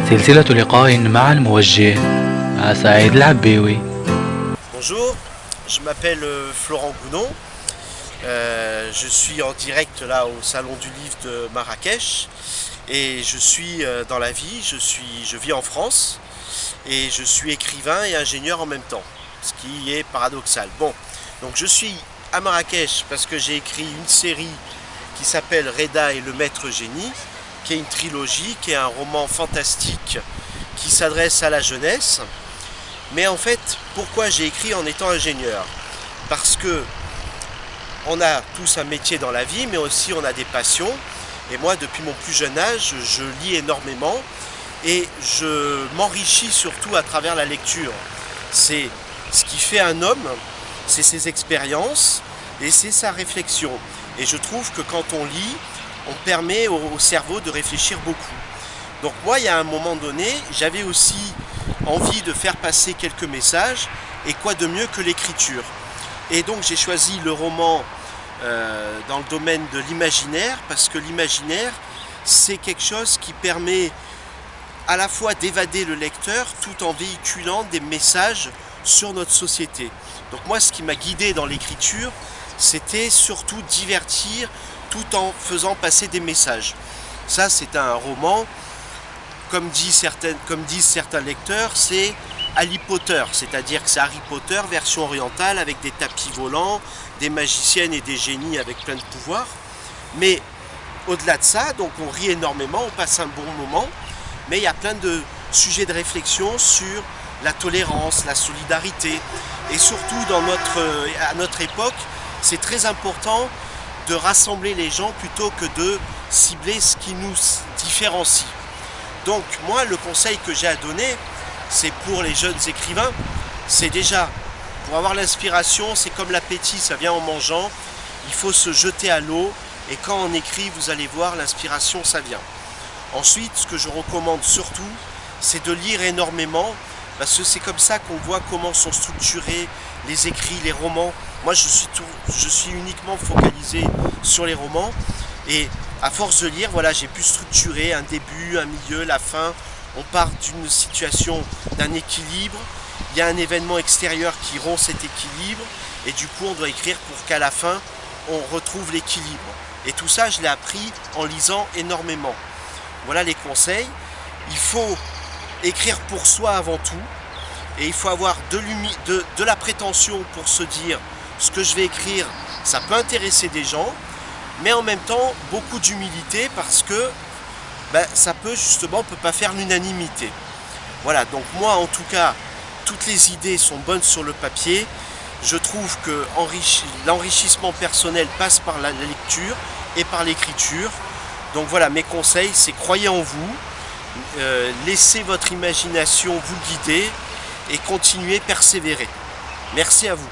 سلسلة لقاء مع الموجه مع سعيد العباوي. Bonjour, je m'appelle Florent Gounon. Je suis en direct là au Salon du Livre de Marrakech et je suis dans la vie, je vis en France et je suis écrivain et ingénieur en même temps, ce qui est paradoxal. Bon, donc je suis à Marrakech parce que j'ai écrit une série qui s'appelle Reda et le Maître Génie, qui est une trilogie, qui est un roman fantastique qui s'adresse à la jeunesse. Mais en fait, pourquoi j'ai écrit en étant ingénieur? Parce que on a tous un métier dans la vie, mais aussi on a des passions. Et moi, depuis mon plus jeune âge, je lis énormément et je m'enrichis surtout à travers la lecture. C'est ce qui fait un homme, c'est ses expériences et c'est sa réflexion. Et je trouve que quand on lit, on permet au cerveau de réfléchir beaucoup. Donc moi, il y a un moment donné, j'avais aussi envie de faire passer quelques messages, et quoi de mieux que l'écriture. Et donc j'ai choisi le roman dans le domaine de l'imaginaire, parce que l'imaginaire, c'est quelque chose qui permet à la fois d'évader le lecteur, tout en véhiculant des messages sur notre société. Donc moi, ce qui m'a guidé dans l'écriture, c'était surtout divertir, tout en faisant passer des messages. Ça, c'est un roman, comme disent certains lecteurs, c'est Harry Potter, c'est-à-dire que c'est Harry Potter version orientale avec des tapis volants, des magiciennes et des génies avec plein de pouvoirs. Mais au-delà de ça, donc on rit énormément, on passe un bon moment, mais il y a plein de sujets de réflexion sur la tolérance, la solidarité, et surtout à notre époque, c'est très important de rassembler les gens plutôt que de cibler ce qui nous différencie. Donc moi, le conseil que j'ai à donner, c'est pour les jeunes écrivains, c'est déjà, pour avoir l'inspiration, c'est comme l'appétit, ça vient en mangeant, il faut se jeter à l'eau, et quand on écrit, vous allez voir, l'inspiration, ça vient. Ensuite, ce que je recommande surtout, c'est de lire énormément, parce que c'est comme ça qu'on voit comment sont structurés les écrits, les romans. Moi, je suis uniquement focalisé sur les romans, et à force de lire, voilà, j'ai pu structurer un début, un milieu, la fin. On part d'une situation, d'un équilibre. Il y a un événement extérieur qui rompt cet équilibre, et du coup, on doit écrire pour qu'à la fin, on retrouve l'équilibre. Et tout ça, je l'ai appris en lisant énormément. Voilà les conseils. Il faut écrire pour soi avant tout, et il faut avoir de la prétention pour se dire ce que je vais écrire, ça peut intéresser des gens, mais en même temps beaucoup d'humilité, parce que ça peut justement, on ne peut pas faire l'unanimité. Voilà, donc moi en tout cas, toutes les idées sont bonnes sur le papier. Je trouve que l'enrichissement personnel passe par la lecture et par l'écriture. Donc voilà, mes conseils, c'est croyez en vous, laissez votre imagination vous guider et continuez, persévérer. Merci à vous.